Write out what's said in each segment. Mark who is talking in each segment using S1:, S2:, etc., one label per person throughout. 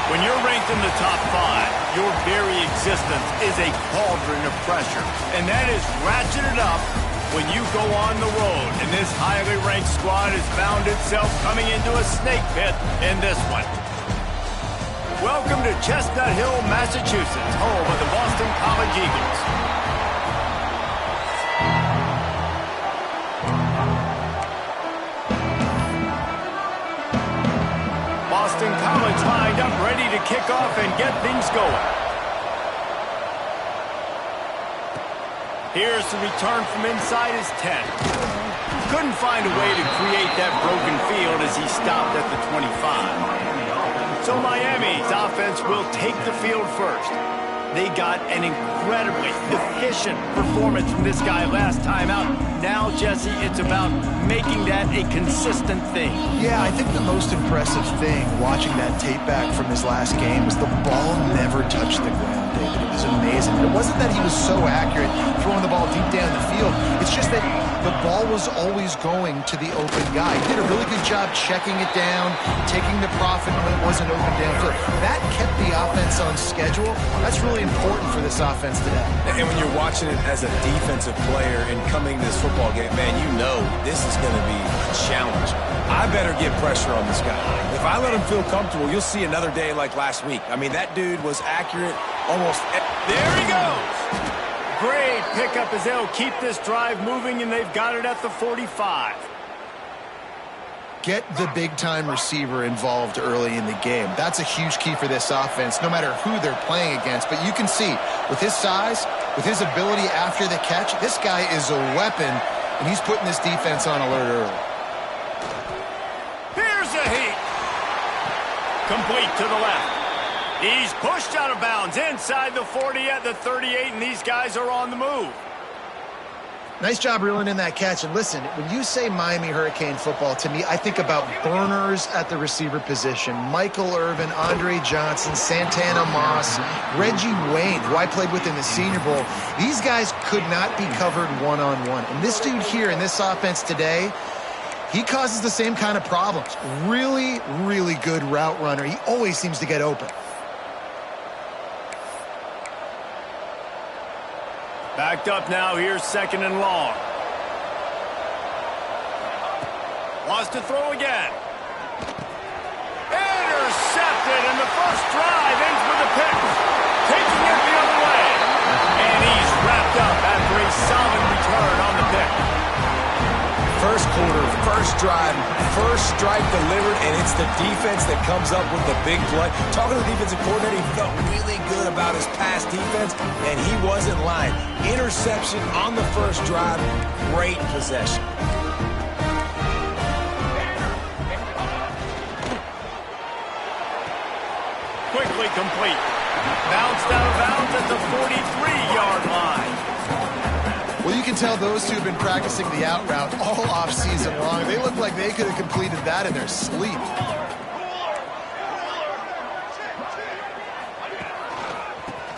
S1: When you're ranked in the top 5, your very existence is a cauldron of pressure. And that is ratcheted up when you go on the road. And this highly ranked squad has found itself coming into a snake pit in this one. Welcome to Chestnut Hill, Massachusetts, home of the Boston College Eagles. Boston College lined up, ready to kick off and get things going. Here's the return from inside his 10. Couldn't find a way to create that broken field as he stopped at the 25. So Miami's offense will take the field first. They got an incredibly efficient performance from this guy last time out. Now, Jesse, it's about making that a consistent thing.
S2: Yeah, I think the most impressive thing watching that tape back from his last game was the ball never touched the ground, David. It was amazing. It wasn't that he was so accurate throwing the ball deep down the field. It's just that the ball was always going to the open guy. He did a really good job checking it down, taking the profit when it wasn't open downfield. That kept the offense on schedule. That's really important for this offense today.
S3: And when you're watching it as a defensive player and coming to this football game, man, you know this is going to be a challenge. I better get pressure on this guy. If I let him feel comfortable, you'll see another day like last week. I mean, that dude was accurate almost.
S1: There he goes. Great pickup as they'll keep this drive moving, and they've got it at the 45.
S2: Get the big-time receiver involved early in the game. That's a huge key for this offense, no matter who they're playing against. But you can see, with his size, with his ability after the catch, this guy is a weapon, and he's putting this defense on alert early.
S1: Here's a heat. Complete to the left. He's pushed out of bounds inside the 40 at the 38, and these guys are on the move.
S2: Nice job reeling in that catch. And listen, when you say Miami Hurricane football, to me, I think about burners at the receiver position. Michael Irvin, Andre Johnson, Santana Moss, Reggie Wayne, who I played with in the Senior Bowl. These guys could not be covered one-on-one. And this dude here in this offense today, he causes the same kind of problems. Really, really good route runner. He always seems to get open.
S1: Backed up now, here's second and long. Wants to throw again. Intercepted, and the first drive ends with a pick. Taking it the other way. And he's wrapped up after a solid return on the pick.
S3: First quarter, first drive, first strike delivered, and it's the defense that comes up with the big play. Talking to the defensive coordinator, he felt really good about his pass defense, and he wasn't lying. Interception on the first drive, great possession.
S1: Quickly complete. Bounced out of bounds at the 43-yard line.
S2: Well, you can tell those two have been practicing the out route all off-season long. They look like they could have completed that in their sleep.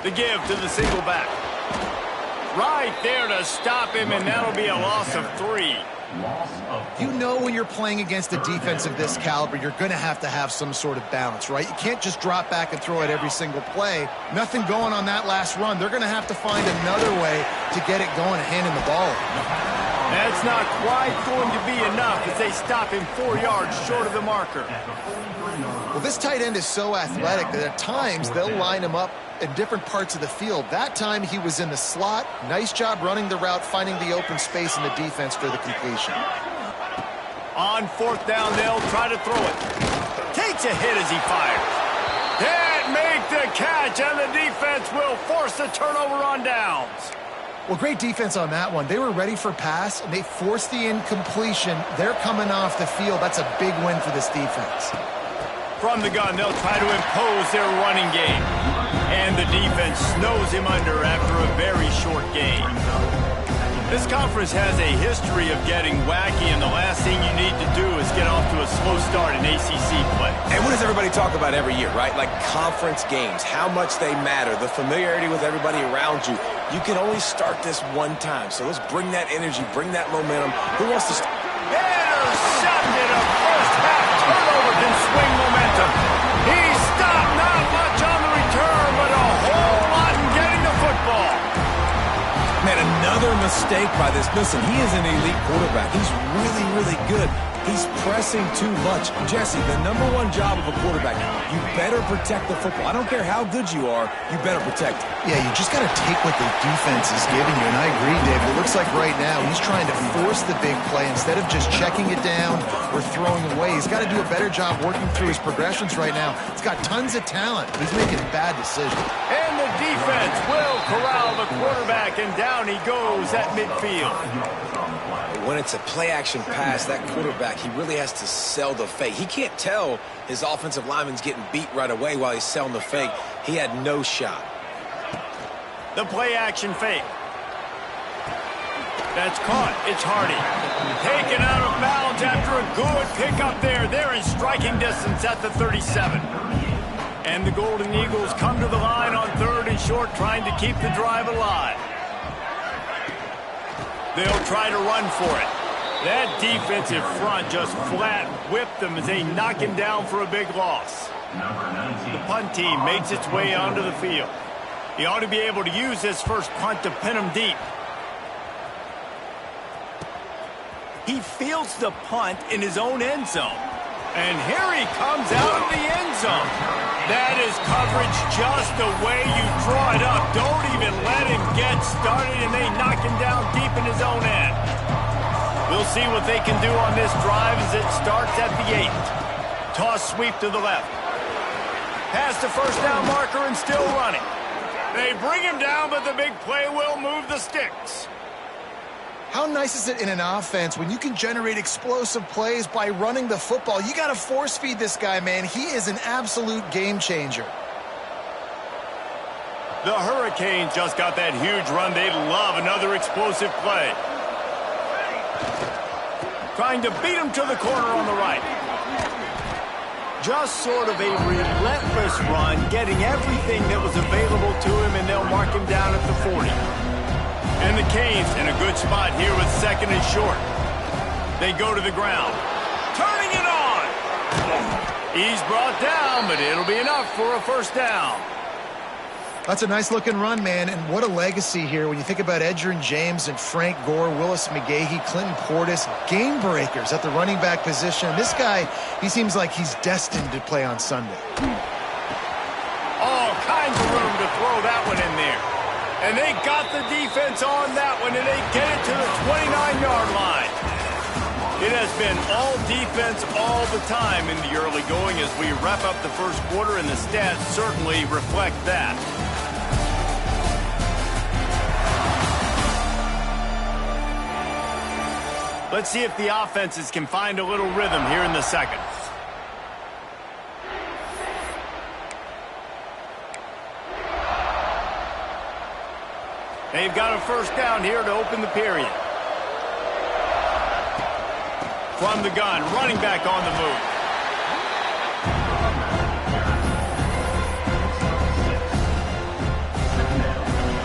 S1: The give to the single back. Right there to stop him, and that'll be a loss of 3.
S2: You know when you're playing against a defense of this caliber, you're going to have some sort of balance, right? You can't just drop back and throw it every single play. Nothing going on that last run. They're going to have to find another way to get it going and handing the ball.
S1: That's not quite going to be enough as they stop him 4 yards short of the marker.
S2: Well, this tight end is so athletic that at times they'll line him up in different parts of the field. That time he was in the slot. Nice job running the route, finding the open space in the defense for the completion.
S1: On fourth down, they'll try to throw it. Takes a hit as he fires. Can't make the catch, and the defense will force a turnover on downs.
S2: Well, great defense on that one. They were ready for pass, and they forced the incompletion. They're coming off the field. That's a big win for this defense.
S1: From the gun, they'll try to impose their running game. And the defense snows him under after a very short game. This conference has a history of getting wacky, and the last thing you need to do is get off to a slow start in ACC play.
S3: And what does everybody talk about every year, right? Like conference games, how much they matter, the familiarity with everybody around you. You can only start this one time, so let's bring that energy, bring that momentum. Who wants to start?
S1: Intercepted. A first half turnover can swing momentum. He's stopped, not
S3: mistake by this. Listen, he is an elite quarterback. He's really, really good. He's pressing too much. Jesse, the #1 job of a quarterback, you better protect the football. I don't care how good you are, you better protect it.
S2: Yeah, you just got to take what the defense is giving you. And I agree, David. It looks like right now he's trying to force the big play instead of just checking it down or throwing away. He's got to do a better job working through his progressions right now. He's got tons of talent. He's making bad decisions.
S1: And the defense will corral the quarterback, and down he goes at midfield.
S3: When it's a play-action pass, that quarterback, he really has to sell the fake. He can't tell his offensive lineman's getting beat right away while he's selling the fake. He had no shot.
S1: The play-action fake. That's caught. It's Hardy. Taken out of bounds after a good pickup there. They're in striking distance at the 37. And the Golden Eagles come to the line on 3rd and short, trying to keep the drive alive. They'll try to run for it. That defensive front just flat whipped them as they knock him down for a big loss. The punt team makes its way onto the field. He ought to be able to use this first punt to pin him deep. He fields the punt in his own end zone. And here he comes out of the end zone. That is coverage just the way you draw it up. Don't even let him get started, and they knock him down deep in his own end. We'll see what they can do on this drive as it starts at the 8. Toss sweep to the left. Past the first down marker and still running. They bring him down, but the big play will move the sticks.
S2: How nice is it in an offense when you can generate explosive plays by running the football? You got to force feed this guy, man. He is an absolute game changer.
S1: The Hurricanes just got that huge run. They love another explosive play. Trying to beat him to the corner on the right. Just sort of a relentless run, getting everything that was available to him, and they'll mark him down at the 40. And the Canes in a good spot here with 2nd and short. They go to the ground. Turning it on! He's brought down, but it'll be enough for a first down.
S2: That's a nice-looking run, man, and what a legacy here when you think about Edgerrin James and Frank Gore, Willis McGahee, Clinton Portis, game breakers at the running back position. This guy, he seems like he's destined to play on Sunday.
S1: All kinds of room to throw that one in there. And they got the defense on that one, and they get it to the 29-yard line. It has been all defense all the time in the early going as we wrap up the first quarter, and the stats certainly reflect that. Let's see if the offenses can find a little rhythm here in the second. They've got a first down here to open the period. From the gun, running back on the move.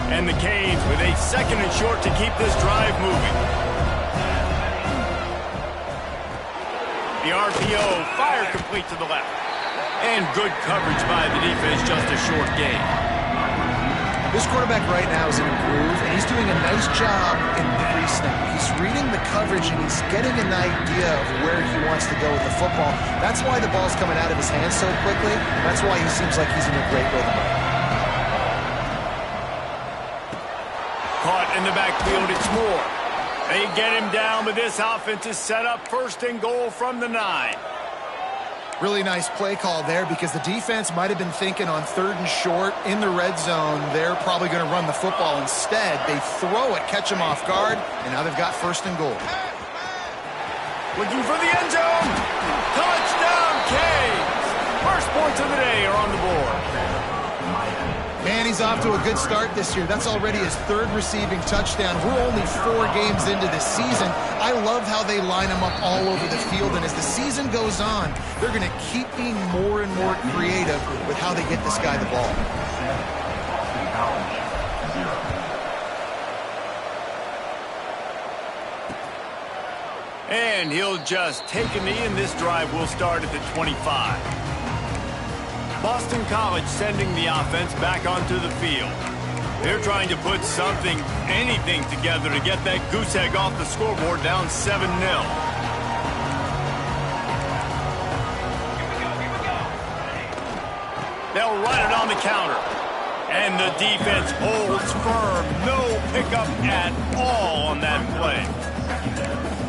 S1: And the Canes with a 2nd and short to keep this drive moving. The RPO, fire complete to the left. And good coverage by the defense, just a short gain.
S2: This quarterback right now is in a groove, and he's doing a nice job in pre-snap. He's reading the coverage, and he's getting an idea of where he wants to go with the football. That's why the ball's coming out of his hands so quickly. That's why he seems like he's in a great rhythm.
S1: Caught in the backfield, it's Moore. They get him down, but this offense is set up 1st and goal from the 9.
S2: Really nice play call there because the defense might have been thinking on 3rd and short in the red zone. They're probably going to run the football. Instead, they throw it, catch him off guard, and now they've got 1st and goal.
S1: Looking for the end zone. Touchdown, Canes. First points of the day are on the board.
S2: Man, he's off to a good start this year. That's already his 3rd receiving touchdown. We're only 4 games into this season. I love how they line him up all over the field, and as the season goes on, they're going to keep being more and more creative with how they get this guy the ball.
S1: And he'll just take a knee, and this drive will start at the 25. Boston College sending the offense back onto the field. They're trying to put something, anything together to get that goose egg off the scoreboard down 7-0. They'll run it on the counter. And the defense holds firm. No pickup at all on that play.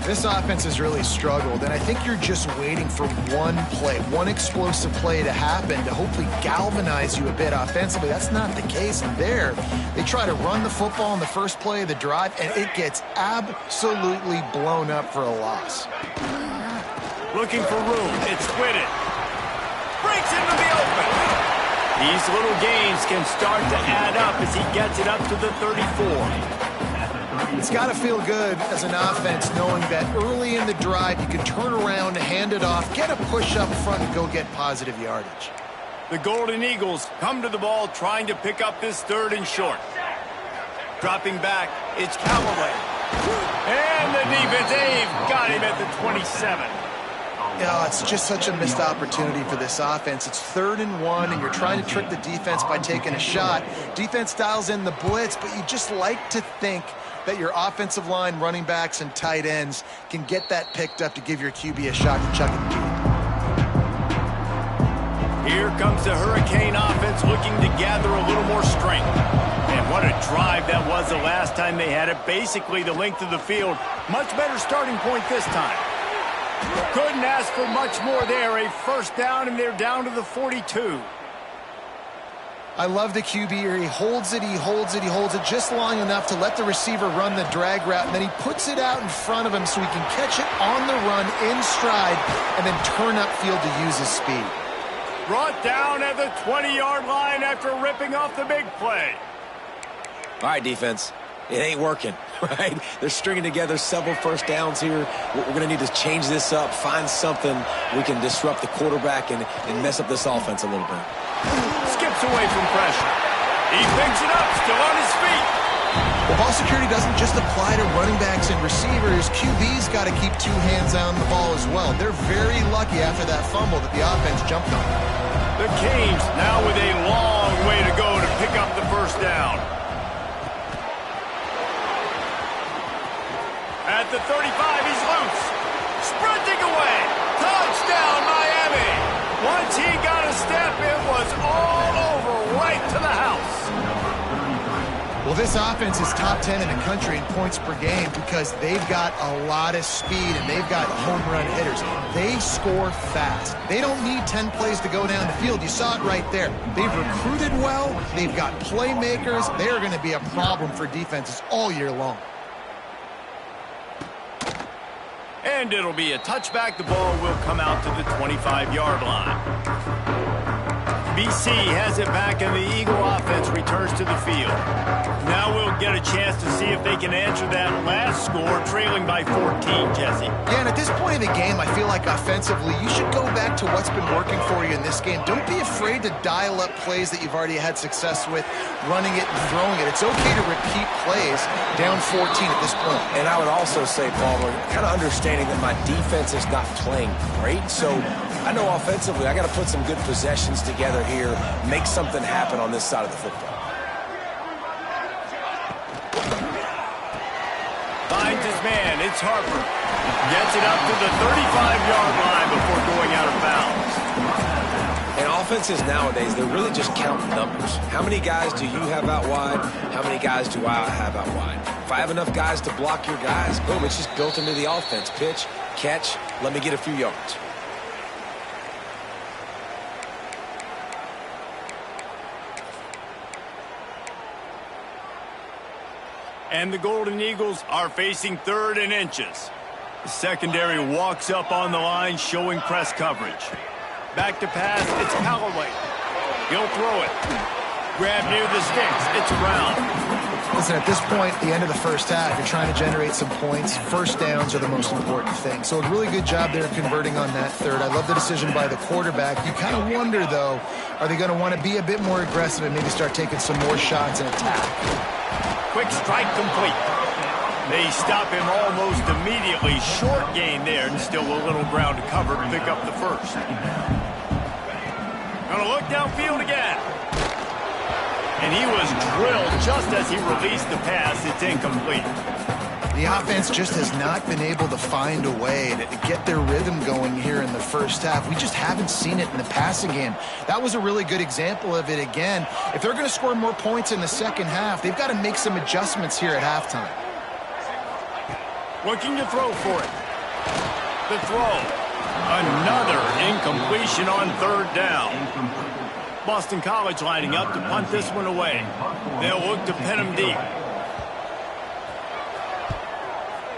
S2: This offense has really struggled, and I think you're just waiting for one play, one explosive play to happen to hopefully galvanize you a bit offensively. That's not the case. And there, they try to run the football in the first play of the drive, and it gets absolutely blown up for a loss.
S1: Looking for room. It's Whitted. Breaks into the open. These little gains can start to add up as he gets it up to the 34.
S2: It's got to feel good as an offense knowing that early in the drive you can turn around, hand it off, get a push up front, and go get positive yardage.
S1: The Golden Eagles come to the ball trying to pick up this 3rd and short. Dropping back, it's Callaway. And the defense, they've got him at the 27.
S2: Yeah, it's just such a missed opportunity for this offense. It's 3rd and 1, and you're trying to trick the defense by taking a shot. Defense dials in the blitz, but you just like to think that your offensive line, running backs, and tight ends can get that picked up to give your QB a shot to chuck it deep.
S1: Here comes the Hurricane offense looking to gather a little more strength. And what a drive that was the last time they had it. Basically the length of the field. Much better starting point this time. Couldn't ask for much more there. A first down, and they're down to the 42.
S2: I love the QB here. He holds it, he holds it, he holds it just long enough to let the receiver run the drag route, and then he puts it out in front of him so he can catch it on the run in stride and then turn upfield to use his speed.
S1: Brought down at the 20-yard line after ripping off the big play.
S3: All right, defense. It ain't working, right? They're stringing together several first downs here. We're going to need to change this up, find something we can disrupt the quarterback and mess up this offense a little bit.
S1: Skips away from pressure. He picks it up, still on his feet.
S2: Well, ball security doesn't just apply to running backs and receivers. QB's got to keep 2 hands on the ball as well. They're very lucky after that fumble that the offense jumped on.
S1: The Canes now with a long way to go to pick up the first down. At the 35, he's loose. Sprinting away. Touchdown, Miami. Once he got a step, it was all over right to the house.
S2: Well, this offense is top 10 in the country in points per game because they've got a lot of speed and they've got home run hitters. They score fast. They don't need 10 plays to go down the field. You saw it right there. They've recruited well. They've got playmakers. They are going to be a problem for defenses all year long.
S1: And it'll be a touchback. The ball will come out to the 25-yard line. BC has it back, and the Eagle offense returns to the field. Now we'll get a chance to see if they can answer that last score, trailing by 14, Jesse.
S2: Yeah, and at this point of the game, I feel like offensively, you should go back to what's been working for you in this game. Don't be afraid to dial up plays that you've already had success with, running it and throwing it. It's okay to repeat plays down 14 at this point.
S3: And I would also say, Paul, kind of understanding that my defense is not playing great, so I know offensively I got to put some good possessions together here, make something happen on this side of the football.
S1: Finds his man. It's Harper. Gets it up to the 35-yard line before going out of bounds.
S3: And offenses nowadays, they're really just counting numbers. How many guys do you have out wide? How many guys do I have out wide? If I have enough guys to block your guys, boom, it's just built into the offense. Pitch, catch, let me get a few yards.
S1: And the Golden Eagles are facing 3rd and inches. The secondary walks up on the line, showing press coverage. Back to pass, it's Callaway. He'll throw it. Grab near the sticks, it's Brown.
S2: Listen, at this point, the end of the first half, you're trying to generate some points. First downs are the most important thing. So a really good job there converting on that 3rd. I love the decision by the quarterback. You kind of wonder, though, are they going to want to be a bit more aggressive and maybe start taking some more shots and attack?
S1: Quick strike complete. They stop him almost immediately. Short gain there, and still a little ground to cover to pick up the first. Gonna look downfield again. and he was drilled just as he released the pass. It's incomplete.
S2: The offense just has not been able to find a way to get their rhythm going here in the first half. We just haven't seen it in the passing game. That was a really good example of it again. If they're going to score more points in the second half, they've got to make some adjustments here at halftime.
S1: Looking to throw for it. The throw. Another incompletion on third down. Boston College lining up to punt this one away. They'll look to pin him deep.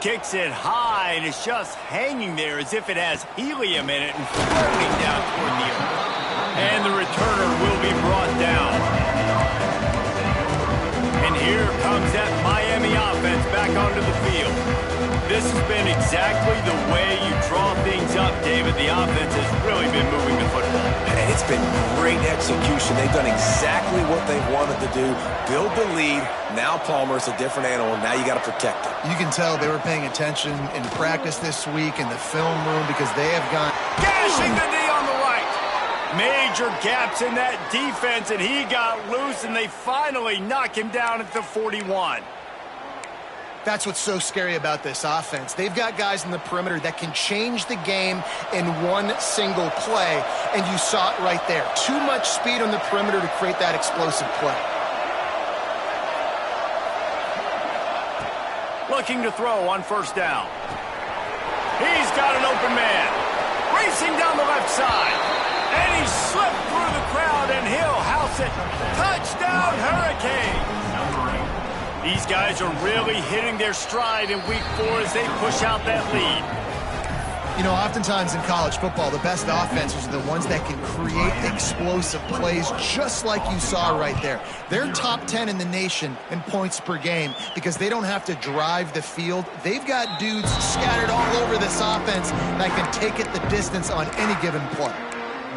S1: Kicks it high, and it's just hanging there as if it has helium in it and floating down toward the earth. And the returner will be brought down. And here comes that Miami offense back onto the field. This has been exactly the way you draw things up, David. The offense has really been moving the football.
S3: And it's been great execution. They've done exactly what they wanted to do. Build the lead. Now Palmer's a different animal. Now you got to protect it.
S2: You can tell they were paying attention in practice this week in the film room because they have gone...
S1: Gashing the knee on the right. Major gaps in that defense, and he got loose, and they finally knock him down at the 41.
S2: That's what's so scary about this offense. They've got guys in the perimeter that can change the game in one single play, and you saw it right there. Too much speed on the perimeter to create that explosive play.
S1: Looking to throw on first down. He's got an open man. Racing down the left side. And he slipped through the crowd, and he'll house it. Touchdown, Hurricanes. These guys are really hitting their stride in week 4 as they push out that lead.
S2: You know, oftentimes in college football, the best offenses are the ones that can create explosive plays just like you saw right there. They're top 10 in the nation in points per game because they don't have to drive the field. They've got dudes scattered all over this offense that can take it the distance on any given play.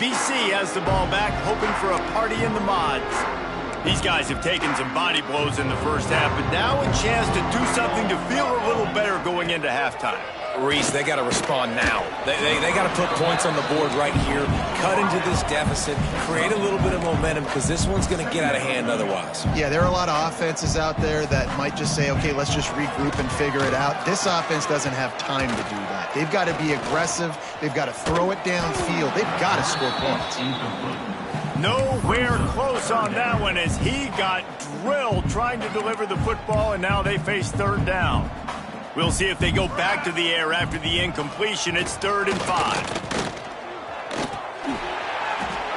S1: BC has the ball back, hoping for a party in the mods. These guys have taken some body blows in the first half, but now a chance to do something to feel a little better going into halftime.
S3: Reese, they got to respond now. They got to put points on the board right here, cut into this deficit, create a little bit of momentum because this one's going to get out of hand otherwise.
S2: Yeah, there are a lot of offenses out there that might just say, okay, let's just regroup and figure it out. This offense doesn't have time to do that. They've got to be aggressive. They've got to throw it downfield. They've got to score points.
S1: Nowhere close on that one as he got drilled trying to deliver the football, and now they face third down. We'll see if they go back to the air after the incompletion. It's 3rd and 5.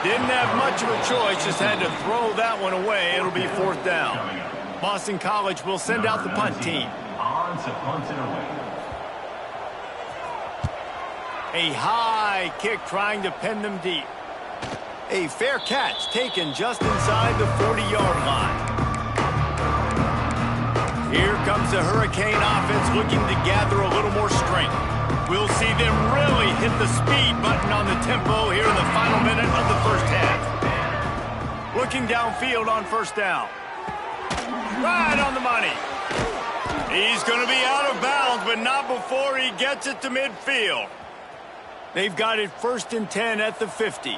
S1: Didn't have much of a choice, just had to throw that one away. It'll be 4th down. Boston College will send out the punt team. A high kick trying to pin them deep. A fair catch taken just inside the 40-yard line. Here comes the Hurricane offense looking to gather a little more strength. We'll see them really hit the speed button on the tempo here in the final minute of the first half. Looking downfield on first down. Right on the money. He's going to be out of bounds, but not before he gets it to midfield. They've got it 1st and 10 at the 50.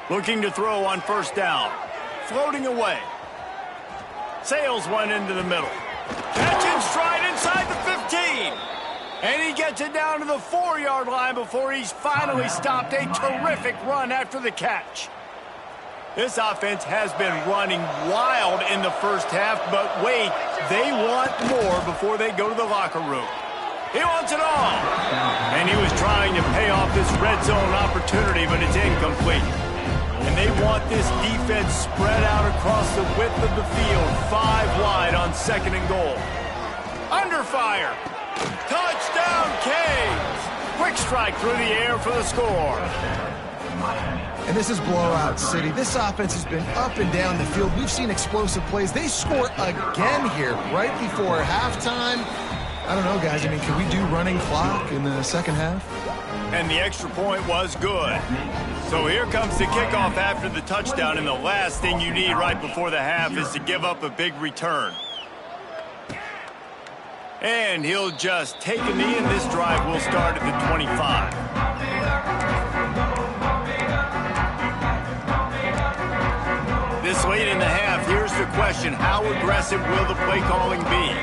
S1: Looking to throw on first down. Floating away. Sails one into the middle. Catch and stride inside the 15. And he gets it down to the 4-yard line before he's finally stopped. A terrific run after the catch. This offense has been running wild in the first half, but wait, they want more before they go to the locker room. He wants it all. And he was trying to pay off this red zone opportunity, but it's incomplete. And they want this defense spread out across the width of the field, 5 wide on 2nd and goal. Under fire. Touchdown, Canes. Quick strike through the air for the score.
S2: And this is blowout city. This offense has been up and down the field. We've seen explosive plays. They score again here right before halftime. I don't know, guys. I mean, can we do running clock in the second half?
S1: And the extra point was good. So here comes the kickoff after the touchdown, and the last thing you need right before the half is to give up a big return. And he'll just take a knee, and this drive will start at the 25. late in the half. Here's the question. How aggressive will the play calling be?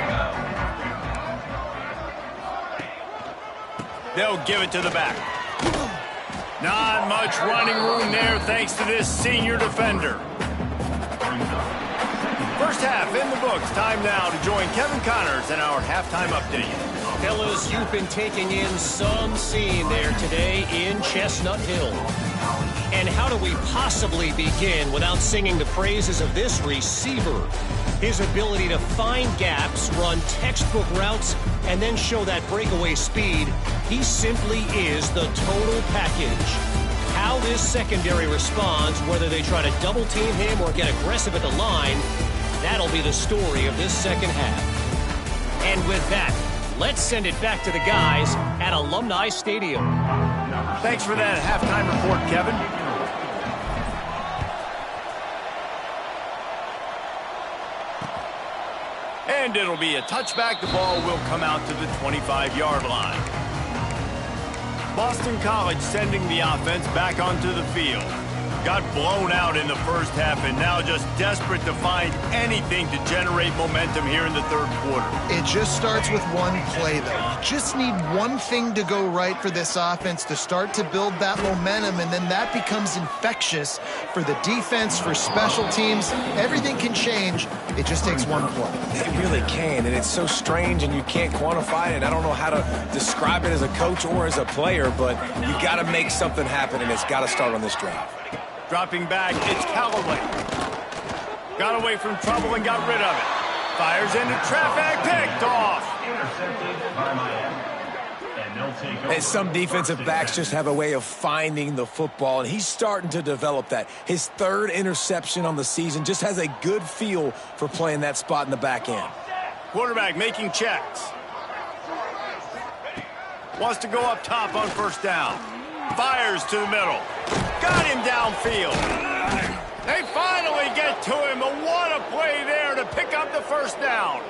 S1: They'll give it to the back. Not much running room there thanks to this senior defender. First half in the books. Time now to join Kevin Connors in our halftime update.
S4: Fellas, you've been taking in some scene there today in Chestnut Hill. And how do we possibly begin without singing the praises of this receiver? His ability to find gaps, run textbook routes, and then show that breakaway speed. He simply is the total package. How this secondary responds, whether they try to double team him or get aggressive at the line, that'll be the story of this second half. And with that, let's send it back to the guys at Alumni Stadium.
S1: Thanks for that halftime report, Kevin. And it'll be a touchback. The ball will come out to the 25-yard line. Boston College sending the offense back onto the field. Got blown out in the first half and now just desperate to find anything to generate momentum here in the third quarter.
S2: It just starts with one play, though. You just need one thing to go right for this offense to start to build that momentum, and then that becomes infectious for the defense, for special teams. Everything can change. It just takes one play.
S3: It really can, and it's so strange and you can't quantify it. And I don't know how to describe it as a coach or as a player, but you got to make something happen, and it's got to start on this drive.
S1: Dropping back, it's Callaway. Got away from trouble and got rid of it. Fires into traffic, picked off.
S3: And some defensive backs just have a way of finding the football, and he's starting to develop that. His third interception on the season, just has a good feel for playing that spot in the back end.
S1: Quarterback making checks. Wants to go up top on first down. Fires to the middle. Got him downfield. They finally get to him, but what a play there to pick up the first down.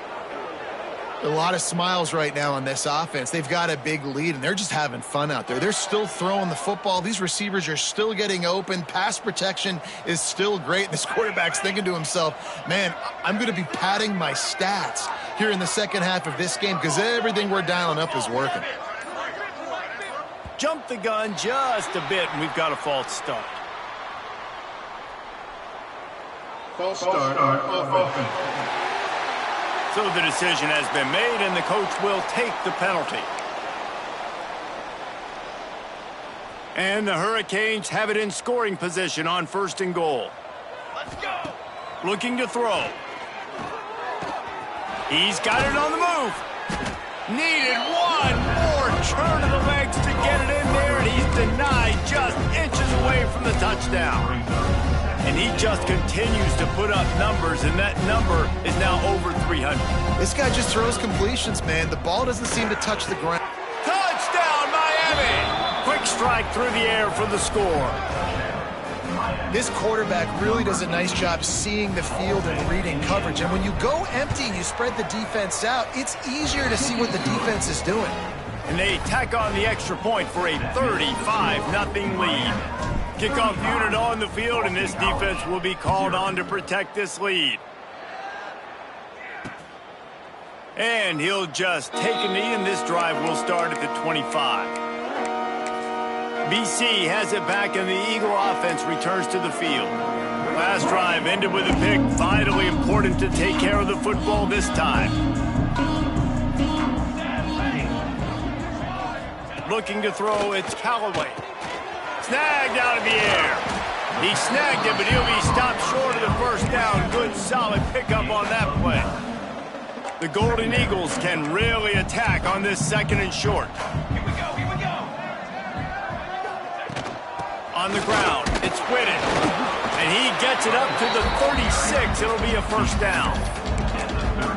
S2: A lot of smiles right now on this offense. They've got a big lead, and they're just having fun out there. They're still throwing the football. These receivers are still getting open. Pass protection is still great. This quarterback's thinking to himself, man, I'm going to be padding my stats here in the second half of this game because everything we're dialing up is working.
S1: Jumped the gun just a bit, and we've got a false start.
S5: False start on offense.
S1: So the decision has been made, and the coach will take the penalty. And the Hurricanes have it in scoring position on first and goal. Let's go. Looking to throw. He's got it on the move. Needed one more turn of the legs to get it in there, and he's denied just inches away from the touchdown. And he just continues to put up numbers, and that number is now over 300.
S2: This guy just throws completions, man. The ball doesn't seem to touch the ground.
S1: Touchdown, Miami! Quick strike through the air for the score.
S2: This quarterback really does a nice job seeing the field and reading coverage. And when you go empty and you spread the defense out, it's easier to see what the defense is doing.
S1: And they tack on the extra point for a 35-0 lead. Kickoff unit on the field, and this defense will be called on to protect this lead. And he'll just take a knee, and this drive will start at the 25. BC has it back, and the Eagle offense returns to the field. Last drive ended with a pick. Vitally important to take care of the football this time. Looking to throw, it's Callaway. Snagged out of the air. He snagged it, but he'll be stopped short of the first down. Good, solid pickup on that play. The Golden Eagles can really attack on this second and short. Here we go. On the ground, it's Whitted. And he gets it up to the 36. It'll be a first down.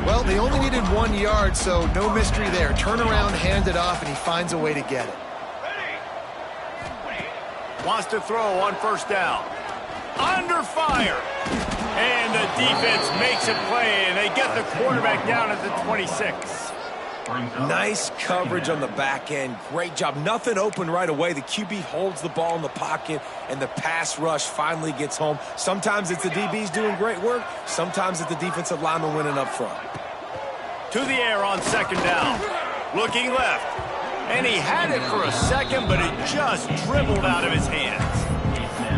S2: Well, they only needed 1 yard, so no mystery there. Turn around, hand it off, and he finds a way to get it.
S1: Wants to throw on first down. Under fire. And the defense makes a play, and they get the quarterback down at the 26.
S3: Nice coverage on the back end. Great job. Nothing open right away. The QB holds the ball in the pocket, and the pass rush finally gets home. Sometimes it's the DBs doing great work. Sometimes it's the defensive lineman winning up front.
S1: To the air on second down. Looking left. And he had it for a second, but it just dribbled out of his hands.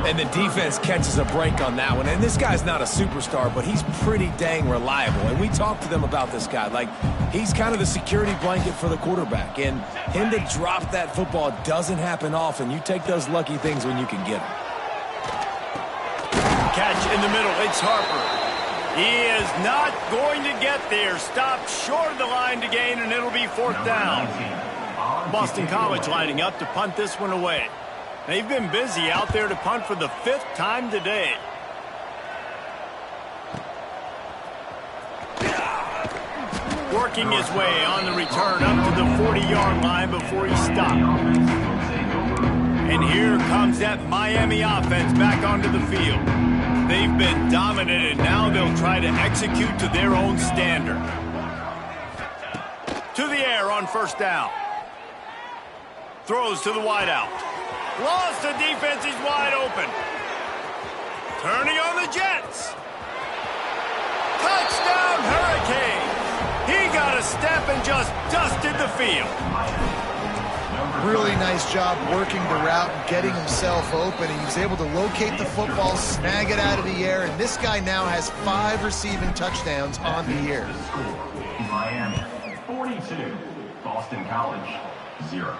S3: And the defense catches a break on that one. And this guy's not a superstar, but he's pretty dang reliable. And we talked to them about this guy. Like, he's kind of the security blanket for the quarterback. And him to drop that football doesn't happen often. You take those lucky things when you can get them.
S1: Catch in the middle. It's Harper. He is not going to get there. Stopped short of the line to gain, and it'll be fourth down. Boston College lining up to punt this one away. They've been busy out there to punt for the 5th time today. Working his way on the return up to the 40-yard line before he stopped. And here comes that Miami offense back onto the field. They've been dominant, and now they'll try to execute to their own standard. To the air on first down. Throws to the wideout. Lost the defense, he's wide open. Turning on the Jets. Touchdown, Hurricane. He got a step and just dusted the field.
S2: Really nice job working the route and getting himself open. He was able to locate the football, snag it out of the air, and this guy now has 5 receiving touchdowns on the year.
S6: Miami, 42. Boston College, 0.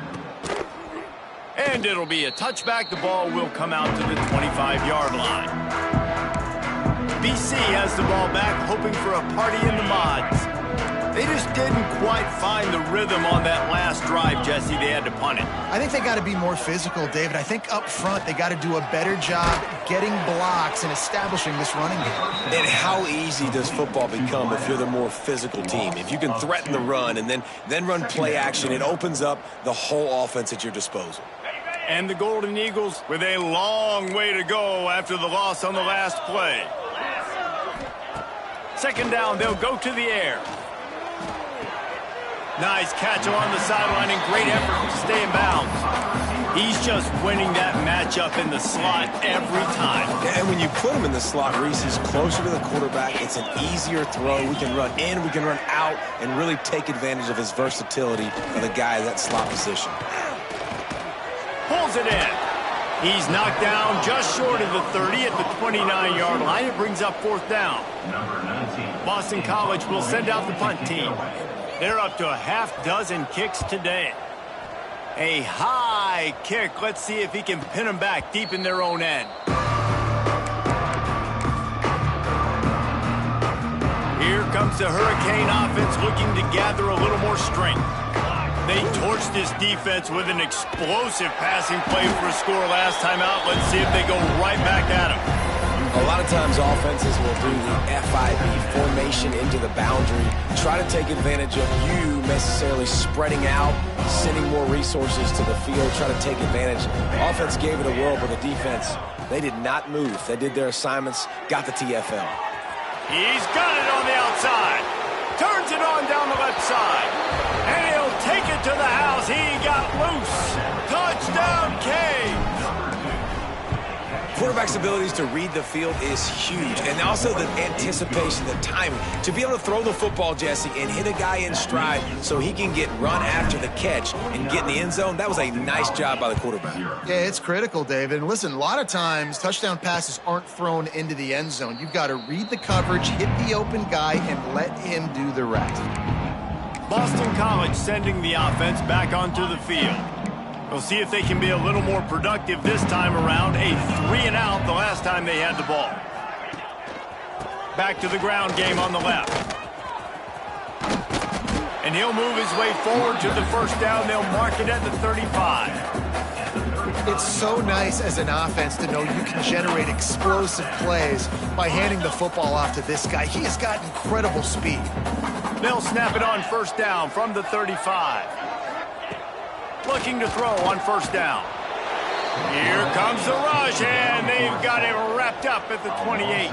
S1: And it'll be a touchback. The ball will come out to the 25-yard line. BC has the ball back, hoping for a party in the mods. They just didn't quite find the rhythm on that last drive, Jesse. They had to punt it.
S2: I think they got to be more physical, David. I think up front they got to do a better job getting blocks and establishing this running game.
S3: And how easy does football become if you're the more physical team? If you can threaten the run and then run play action, it opens up the whole offense at your disposal.
S1: And the Golden Eagles with a long way to go after the loss on the last play. Second down, they'll go to the air. Nice catch along the sideline and great effort to stay in bounds. He's just winning that matchup in the slot every time.
S3: And when you put him in the slot, Reese, he's closer to the quarterback. It's an easier throw. We can run in, we can run out, and really take advantage of his versatility for the guy in that slot position.
S1: Pulls it in. He's knocked down just short of the 30 at the 29-yard line. It brings up fourth down. Boston College will send out the punt team. They're up to a half-dozen kicks today. A high kick. Let's see if he can pin them back deep in their own end. Here comes the Hurricane offense looking to gather a little more strength. They torched this defense with an explosive passing play for a score last time out. Let's see if they go right back at him.
S3: A lot of times offenses will do the FIB, formation into the boundary, try to take advantage of you necessarily spreading out, sending more resources to the field, try to take advantage. Offense gave it a whirl, but the defense, they did not move. They did their assignments, got the TFL.
S1: He's got it on the outside. Turns it on down the left side. And he'll take it to the house. He got loose. Touchdown, Canes.
S3: Quarterback's abilities to read the field is huge, and also the anticipation, the timing. To be able to throw the football, Jesse, and hit a guy in stride so he can get run after the catch and get in the end zone, that was a nice job by the quarterback.
S2: Yeah, it's critical, David. And listen, a lot of times touchdown passes aren't thrown into the end zone. You've got to read the coverage, hit the open guy, and let him do the rest.
S1: Boston College sending the offense back onto the field. We'll see if they can be a little more productive this time around. A 3-and-out the last time they had the ball. Back to the ground game on the left. And he'll move his way forward to the first down. They'll mark it at the 35.
S2: It's so nice as an offense to know you can generate explosive plays by handing the football off to this guy. He has got incredible speed.
S1: They'll snap it on first down from the 35. Looking to throw on first down. Here comes the rush, and they've got it wrapped up at the 28.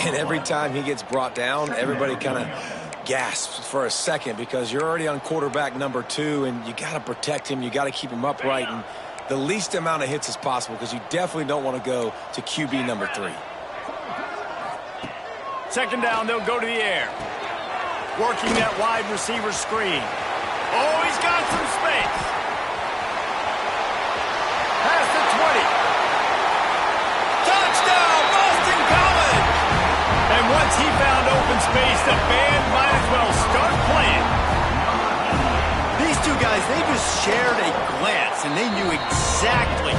S3: And every time he gets brought down, everybody kind of gasps for a second because you're already on quarterback number 2, and you got to protect him. You got to keep him upright and the least amount of hits as possible because you definitely don't want to go to QB number 3.
S1: Second down, they'll go to the air. Working that wide receiver screen. Oh, he's got some space. Past the 20. Touchdown, Boston College! And once he found open space, the band might as well start playing. These two guys, they just shared a glance, and they knew exactly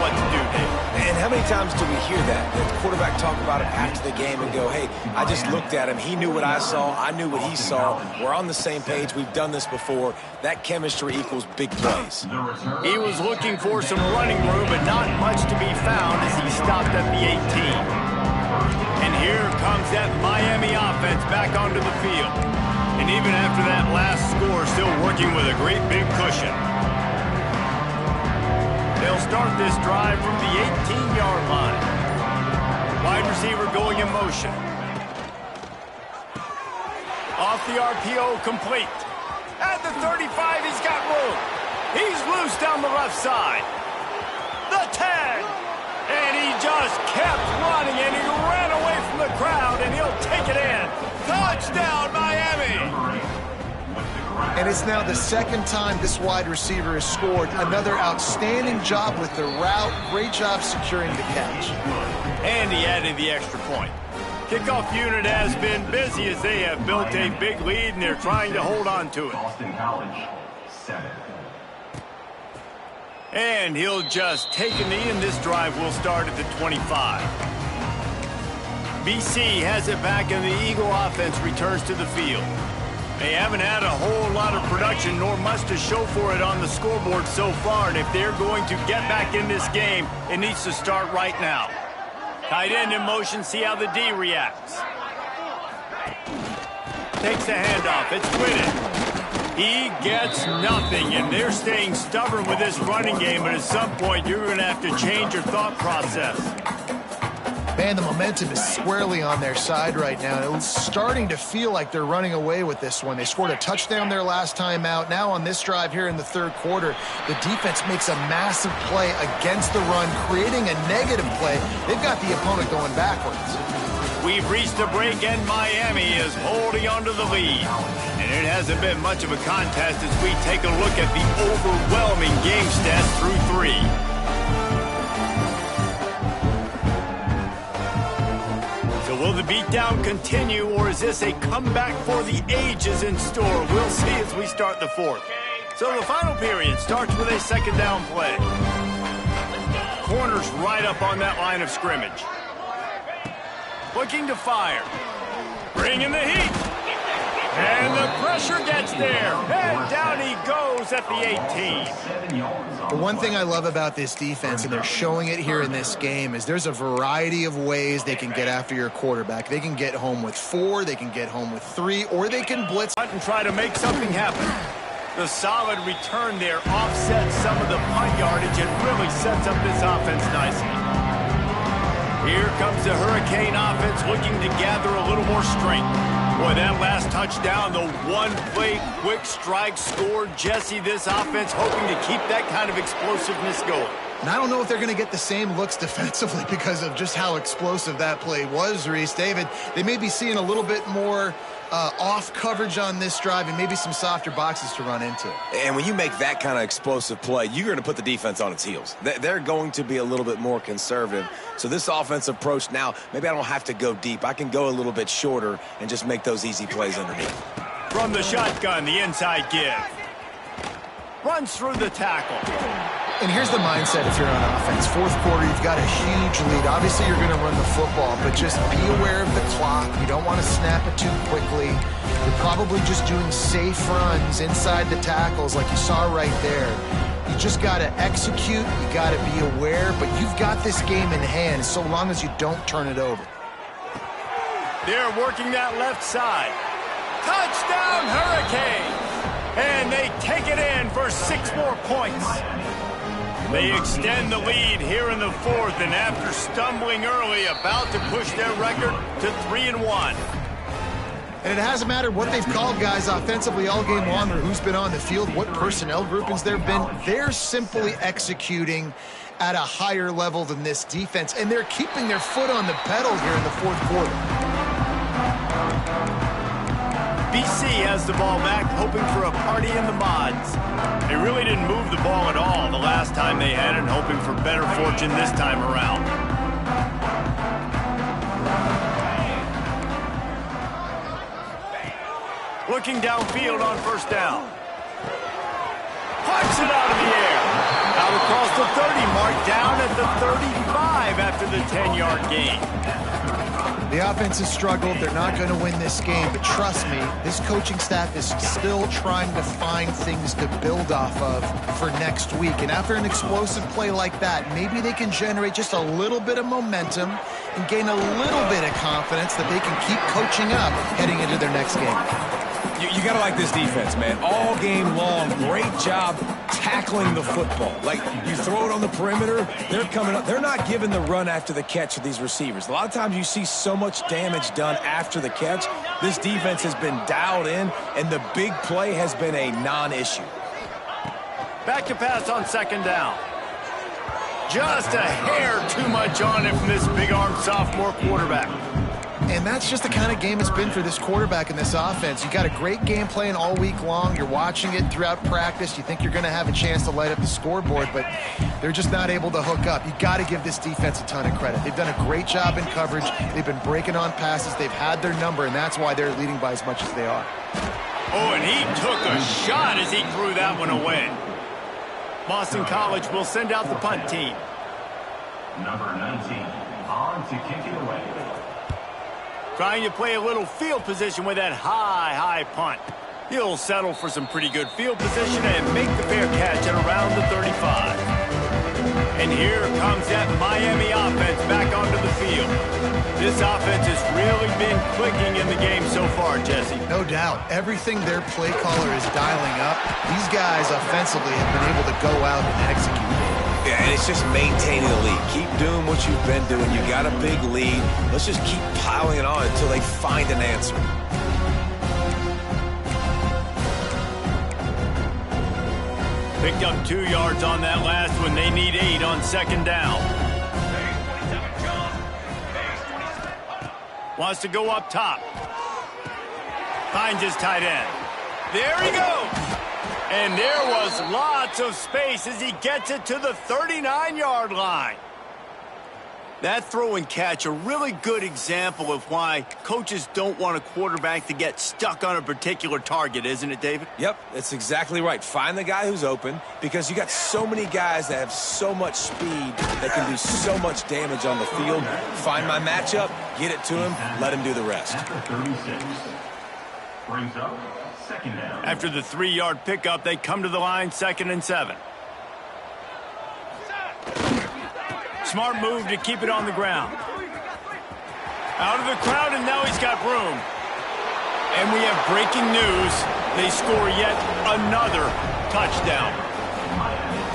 S1: what to do there.
S3: And how many times do we hear that? The quarterback talk about it after the game and go, hey, I just looked at him. He knew what I saw. I knew what he saw. We're on the same page. We've done this before. That chemistry equals big plays.
S1: He was looking for some running room, but not much to be found as he stopped at the 18. And here comes that Miami offense back onto the field. And even after that last score, still working with a great big cushion. They'll start this drive from the 18-yard line. Wide receiver going in motion. Off the RPO, complete. At the 35, he's got room. He's loose down the left side. The 10. And he just kept running, and he ran away from the crowd, and he'll take it in. Touchdown, Miami!
S2: And it's now the second time this wide receiver has scored. Another outstanding job with the route. Great job securing the catch.
S1: And he added the extra point. Kickoff unit has been busy as they have built a big lead, and they're trying to hold on to it.
S6: Boston College, 7.
S1: And he'll just take a knee, and this drive will start at the 25. BC has it back, and the Eagle offense returns to the field. They haven't had a whole lot of production, nor much to show for it on the scoreboard so far, and if they're going to get back in this game, it needs to start right now. Tight end in motion, see how the D reacts. Takes the handoff, it's Whitted. He gets nothing, and they're staying stubborn with this running game, but at some point you're going to have to change your thought process.
S2: Man, the momentum is squarely on their side right now. It's starting to feel like they're running away with this one. They scored a touchdown their last time out. Now on this drive here in the third quarter, the defense makes a massive play against the run, creating a negative play. They've got the opponent going backwards.
S1: We've reached the break, and Miami is holding on to the lead. And it hasn't been much of a contest as we take a look at the overwhelming game stats through 3. Will the beatdown continue, or is this a comeback for the ages in store? We'll see as we start the fourth. So the final period starts with a second down play. Corners right up on that line of scrimmage. Looking to fire. Bringing the heat. And the pressure gets there. And down he goes at the 18.
S2: The one thing I love about this defense, and they're showing it here in this game, is there's a variety of ways they can get after your quarterback. They can get home with 4, they can get home with 3, or they can blitz
S1: and try to make something happen. The solid return there offsets some of the punt yardage and really sets up this offense nicely. Here comes the Hurricane offense looking to gather a little more strength. Boy, that last touchdown, the one-play quick strike score. Jesse, this offense hoping to keep that kind of explosiveness going.
S2: And I don't know if they're going to get the same looks defensively because of just how explosive that play was, Reese. David, they may be seeing a little bit more off coverage on this drive and maybe some softer boxes to run into.
S3: And when you make that kind of explosive play, you're going to put the defense on its heels. They're going to be a little bit more conservative. So this offensive approach now, maybe I don't have to go deep. I can go a little bit shorter and just make those easy plays underneath.
S1: From the shotgun, the inside give. Runs through the tackle.
S2: And here's the mindset if you're on offense. Fourth quarter, you've got a huge lead. Obviously, you're going to run the football, but just be aware of the clock. You don't want to snap it too quickly. You're probably just doing safe runs inside the tackles like you saw right there. You just got to execute. You got to be aware, but you've got this game in hand so long as you don't turn it over.
S1: They're working that left side. Touchdown, Hurricane! And they take it in for 6 more points. They extend the lead here in the fourth, and after stumbling early, about to push their record to 3-1.
S2: And it hasn't mattered what they've called guys offensively all game long or who's been on the field, what personnel groupings there have been. They're simply executing at a higher level than this defense, and they're keeping their foot on the pedal here in the fourth quarter.
S1: BC has the ball back, hoping for a party in the mods. They really didn't move the ball at all the last time they had it, hoping for better fortune this time around. Looking downfield on first down. Punts it out of the air. Out across the 30 mark, down at the 35 after the 10-yard gain.
S2: The offense has struggled. They're not going to win this game, but trust me, this coaching staff is still trying to find things to build off of for next week. And after an explosive play like that, maybe they can generate just a little bit of momentum and gain a little bit of confidence that they can keep coaching up heading into their next game.
S3: You got to like this defense, man. All game long, great job tackling the football. Like, you throw it on the perimeter, they're coming up. They're not giving the run after the catch to these receivers. A lot of times you see so much damage done after the catch. This defense has been dialed in, and the big play has been a non-issue.
S1: Back to pass on second down. Just a hair too much on it from this big-armed sophomore quarterback.
S2: And that's just the kind of game it's been for this quarterback and this offense. You got a great game plan all week long. You're watching it throughout practice. You think you're going to have a chance to light up the scoreboard, but they're just not able to hook up. You got to give this defense a ton of credit. They've done a great job in coverage. They've been breaking on passes. They've had their number, and that's why they're leading by as much as they are.
S1: Oh, and he took a shot as he threw that one away. Boston College will send out the punt team.
S6: Number 19, on to kick it away.
S1: Trying to play a little field position with that high punt. He'll settle for some pretty good field position and make the fair catch at around the 35. And here comes that Miami offense back onto the field. This offense has really been clicking in the game so far, Jesse.
S2: No doubt. Everything their play caller is dialing up, these guys offensively have been able to go out and execute.
S3: Yeah, and it's just maintaining the lead. Keep doing what you've been doing. You got a big lead. Let's just keep piling it on until they find an answer.
S1: Picked up 2 yards on that last one. They need 8 on second down. Wants to go up top. Finds his tight end. There he goes. And there was lots of space as he gets it to the 39-yard line. That throw and catch, a really good example of why coaches don't want a quarterback to get stuck on a particular target, isn't it, David?
S3: Yep, that's exactly right. Find the guy who's open, because you got so many guys that have so much speed that can do so much damage on the field. Find my matchup, get it to him, let him do the rest.
S6: After 36, brings up second down.
S1: After the 3-yard pickup, they come to the line, 2nd and 7. Smart move to keep it on the ground. Out of the crowd, and now he's got room. And we have breaking news. They score yet another touchdown.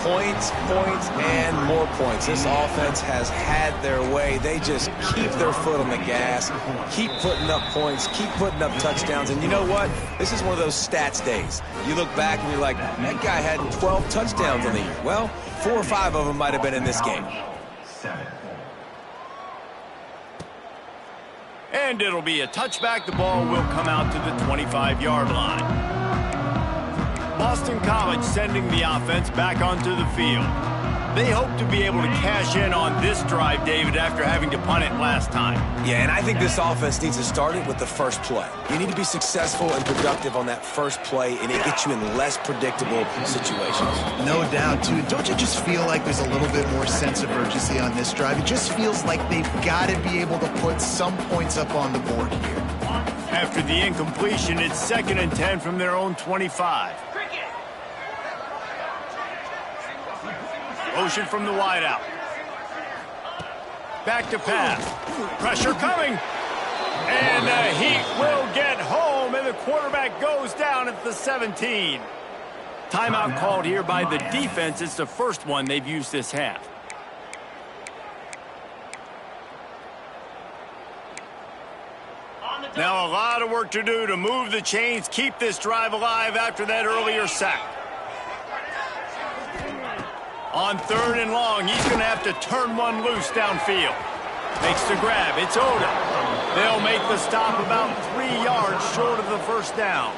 S3: Points, and more points. This offense has had their way. They just keep their foot on the gas, keep putting up points, keep putting up touchdowns. And you know what? This is one of those stats days. You look back and you're like, that guy had 12 touchdowns on the year. Well, 4 or 5 of them might have been in this game.
S1: And it'll be a touchback. The ball will come out to the 25-yard line. Boston College sending the offense back onto the field. They hope to be able to cash in on this drive, David, after having to punt it last time.
S3: Yeah, and I think this offense needs to start it with the first play. You need to be successful and productive on that first play, and it gets you in less predictable situations.
S2: No doubt, too. Don't you just feel like there's a little bit more sense of urgency on this drive? It just feels like they've got to be able to put some points up on the board here.
S1: After the incompletion, it's 2nd and 10 from their own 25. Motion from the wideout. Back to pass. Pressure coming. And the Heat will get home, and the quarterback goes down at the 17. Timeout called here by the defense. It's the first one they've used this half.
S7: On the
S1: Now a lot of work to do to move the chains, keep this drive alive after that earlier sack. On 3rd and long, he's going to have to turn one loose downfield. Makes the grab. It's Odom. They'll make the stop about 3 yards short of the first down.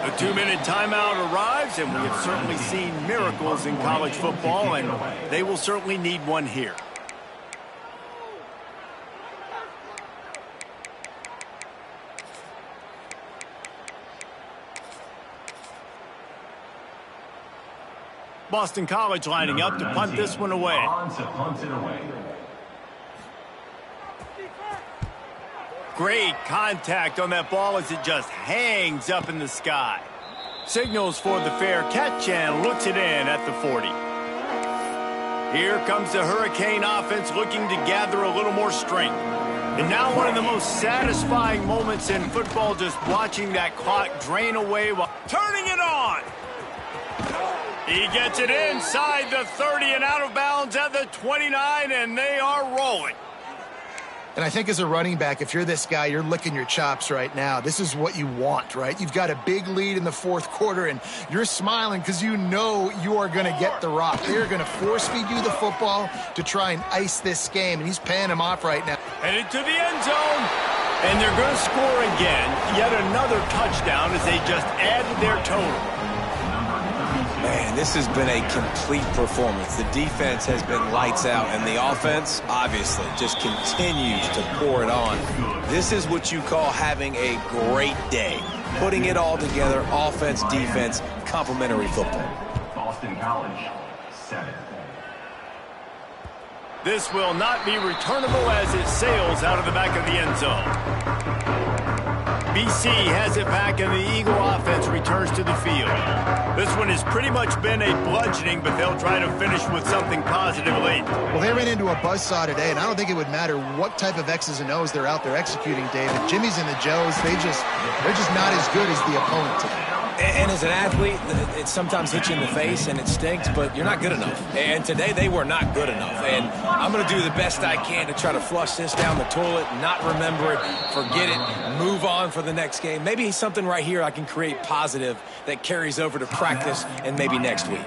S1: A 2-minute timeout arrives, and we have certainly seen miracles in college football, and they will certainly need one here. Boston College lining up to punt this one away. Great contact on that ball as it just hangs up in the sky. Signals for the fair catch and looks it in at the 40. Here comes the Hurricane offense looking to gather a little more strength. And now one of the most satisfying moments in football, just watching that clock drain away while turning it on. He gets it inside the 30 and out of bounds at the 29, and they are rolling.
S2: And I think as a running back, if you're this guy, you're licking your chops right now. This is what you want, right? You've got a big lead in the 4th quarter, and you're smiling because you know you are going to get the rock. They're going to force-feed you the football to try and ice this game, and he's paying him off right now.
S1: Headed to the end zone, and they're going to score again. Yet another touchdown as they just added their total.
S3: Man, this has been a complete performance. The defense has been lights out, and the offense, obviously, just continues to pour it on. This is what you call having a great day. Putting it all together, offense, defense, complementary football.
S6: Boston College, 7.
S1: This will not be returnable as it sails out of the back of the end zone. BC has it back, and the Eagle offense returns to the field. This one has pretty much been a bludgeoning, but they'll try to finish with something positive late.
S2: Well, they ran into a buzzsaw today, and I don't think it would matter what type of X's and O's they're out there executing, David. Jimmy's and the Joes, they're just not as good as the opponent today.
S3: And as an athlete, it sometimes hits you in the face and it stinks, but you're not good enough. And today they were not good enough. And I'm going to do the best I can to try to flush this down the toilet, not remember it, forget it, move on for the next game. Maybe something right here I can create positive that carries over to practice and maybe next week.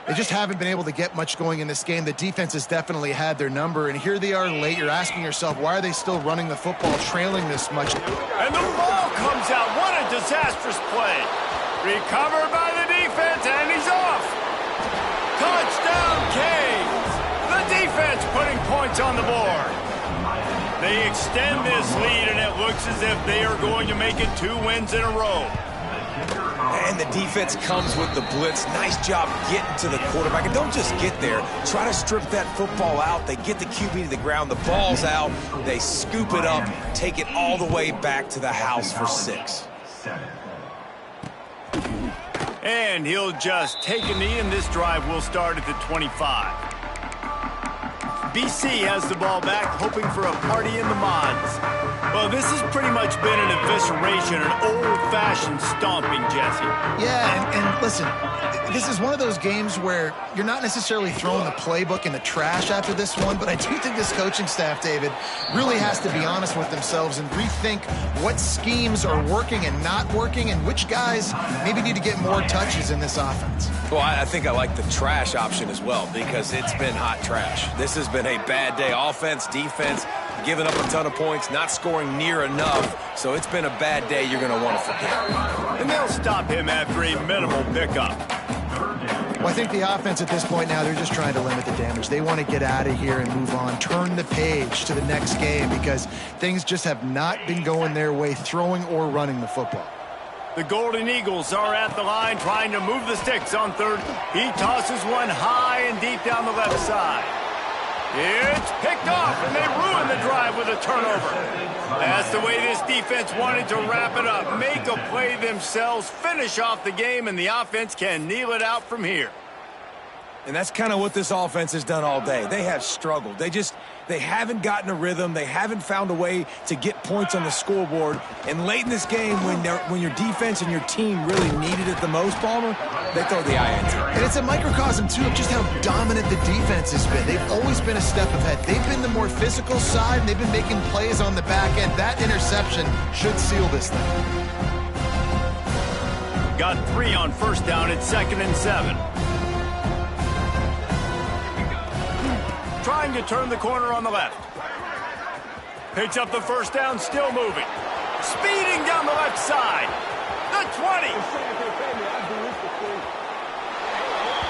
S2: They just haven't been able to get much going in this game. The defense has definitely had their number, and here they are late. You're asking yourself, why are they still running the football, trailing this much?
S1: And the ball comes out. What a disastrous play. Recovered by the defense, and he's off. Touchdown, Canes. The defense putting points on the board. They extend this lead, and it looks as if they are going to make it 2 wins in a row.
S3: And the defense comes with the blitz. Nice job getting to the quarterback. And don't just get there. Try to strip that football out. They get the QB to the ground. The ball's out. They scoop it up, take it all the way back to the house for 6.
S1: And he'll just take a knee, and this drive will start at the 25. BC has the ball back, hoping for a party in the mods. Well, this has pretty much been an evisceration, an old-fashioned stomping, Jesse.
S2: Yeah, and listen, this is one of those games where you're not necessarily throwing the playbook in the trash after this one, but I do think this coaching staff, David, really has to be honest with themselves and rethink what schemes are working and not working and which guys maybe need to get more touches in this offense.
S3: Well, I think I like the trash option as well because it's been hot trash. This has been a bad day. Offense, defense, giving up a ton of points, not scoring near enough. So it's been a bad day you're going to want to forget.
S1: And they'll stop him after a minimal pickup.
S2: Well, I think the offense at this point now, they're just trying to limit the damage. They want to get out of here and move on, turn the page to the next game because things just have not been going their way, throwing or running the football.
S1: The Golden Eagles are at the line trying to move the sticks on 3rd. He tosses one high and deep down the left side. It's picked off, and they ruin the drive with a turnover. That's the way this defense wanted to wrap it up. Make a play themselves, finish off the game, and the offense can kneel it out from here.
S3: And that's kind of what this offense has done all day. They have struggled. They haven't gotten a rhythm. They haven't found a way to get points on the scoreboard. And late in this game, when your defense and your team really needed it the most, Palmer, they throw the INT.
S2: And it's a microcosm, too, of just how dominant the defense has been. They've always been a step ahead. They've been the more physical side, and they've been making plays on the back end. That interception should seal this thing.
S1: Got 3 on first down at 2nd and 7. Trying to turn the corner on the left. Picks up the first down, still moving. Speeding down the left side. The 20.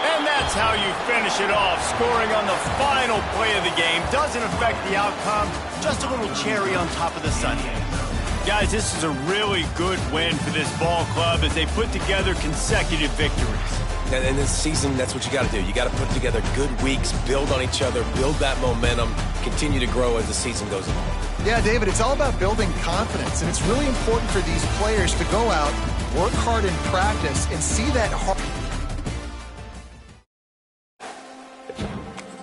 S1: And that's how you finish it off. Scoring on the final play of the game doesn't affect the outcome. Just a little cherry on top of the sundae. Guys, this is a really good win for this ball club as they put together consecutive victories.
S3: And in this season, that's what you got to do. You got to put together good weeks, build on each other, build that momentum, continue to grow as the season goes along.
S2: Yeah, David, it's all about building confidence, and it's really important for these players to go out, work hard in practice, and see that hard